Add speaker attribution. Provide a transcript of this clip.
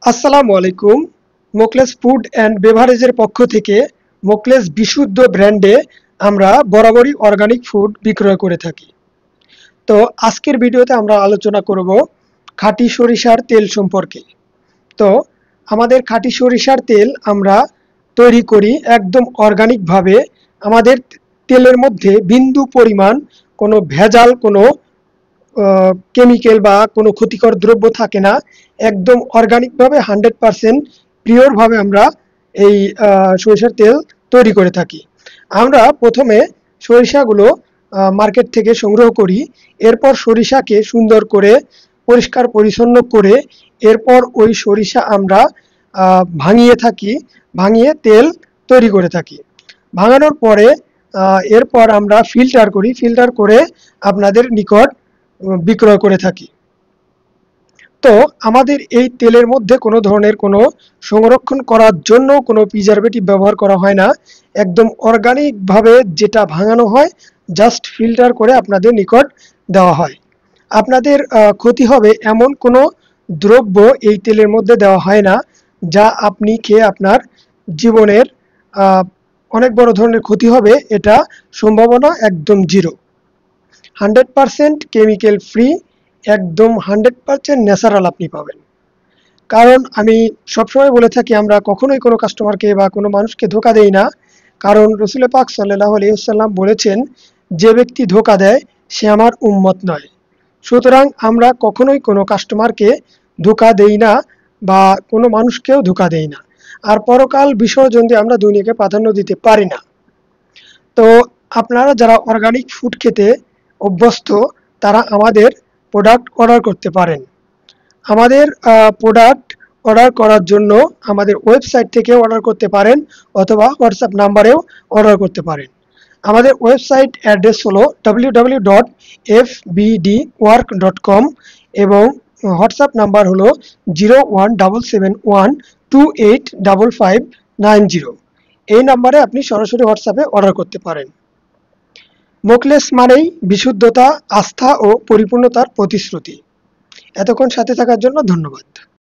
Speaker 1: আসসালামু আলাইকুম। Mokles food and বেভারেজের পক্ষ থেকে মোকলেস বিশুদ্ধ ব্র্যান্ডে আমরা বরাবরই অর্গানিক ফুড বিক্রয় করে থাকি। তো আজকের ভিডিওতে আমরা আলোচনা করব খাঁটি সরিষার তেল সম্পর্কে। তো আমাদের খাঁটি সরিষার তেল আমরা তৈরি করি একদম অর্গানিকভাবে। আমাদের তেলের মধ্যে বিন্দু পরিমাণ কোনো ভেজাল, কোনো কেমিক্যাল বা কোনো ক্ষতিকর দ্রব্য থাকে না। একদম অর্গানিকভাবে 100% পিওরভাবে আমরা এই সরিষার তেল তৈরি করে থাকি। আমরা প্রথমে সরিষাগুলো মার্কেট থেকে সংগ্রহ করি। এরপর সরিষাকে সুন্দর করে পরিষ্কার পরিচ্ছন্ন করে এরপর ওই সরিষা আমরা ভাঙিয়ে থাকি, ভাঙিয়ে তেল তৈরি করে থাকি। ভাঙানোর পরে এরপর আমরা ফিল্টার করি, ফিল্টার করে আপনাদের নিকট বিক্রয় করে থাকি। তো আমাদের এই তেলের মধ্যে কোনো ধরনের কোনো সংরক্ষণ করার জন্য কোনো প্রিজারভেটিভ ব্যবহার করা হয় না। একদম অর্গানিকভাবে যেটা ভাঙানো হয়, জাস্ট ফিল্টার করে আপনাদের নিকট দেওয়া হয়। আপনাদের ক্ষতি হবে এমন কোনো দ্রব্য এই তেলের মধ্যে দেওয়া হয় না, যা আপনি খেয়ে আপনার জীবনের অনেক বড় ধরনের ক্ষতি হবে, এটা সম্ভাবনা একদম জিরো। 100% কেমিক্যাল ফ্রি, একদম 100% ন্যাচারাল আপনি পাবেন। কারণ আমি সবসময় বলে থাকি, আমরা কখনোই কোনো কাস্টমারকে বা কোনো মানুষকে ধোকা দেই না। কারণ রসুল পাক সাল্লাল্লাহু আলাইহি ওয়াসাল্লাম বলেছেন, যে ব্যক্তি ধোকা দেয় সে আমার উম্মত নয়। সুতরাং আমরা কখনোই কোনো কাস্টমারকে ধোকা দেই না বা কোনো মানুষকেও ধোকা দেই না। আর পরকাল বিসর্জন দিয়ে আমরা দুনিয়াকে প্রাধান্য দিতে পারি না। তো আপনারা যারা অর্গানিক ফুড খেতে অভ্যস্ত, তারা আমাদের প্রোডাক্ট অর্ডার করতে পারেন। আমাদের প্রোডাক্ট অর্ডার করার জন্য আমাদের ওয়েবসাইট থেকে অর্ডার করতে পারেন, অথবা হোয়াটসঅ্যাপ নাম্বারেও অর্ডার করতে পারেন। আমাদের ওয়েবসাইট অ্যাড্রেস হলো www.fbdwork.com এবং হোয়াটসঅ্যাপ নাম্বার হলো 017712855590। এই নাম্বারে আপনি সরাসরি হোয়াটসঅ্যাপে অর্ডার করতে পারেন। মোকলেস মানেই বিশুদ্ধতা, আস্থা ও পরিপূর্ণতার প্রতিশ্রুতি। এতক্ষণ সাথে থাকার জন্য ধন্যবাদ।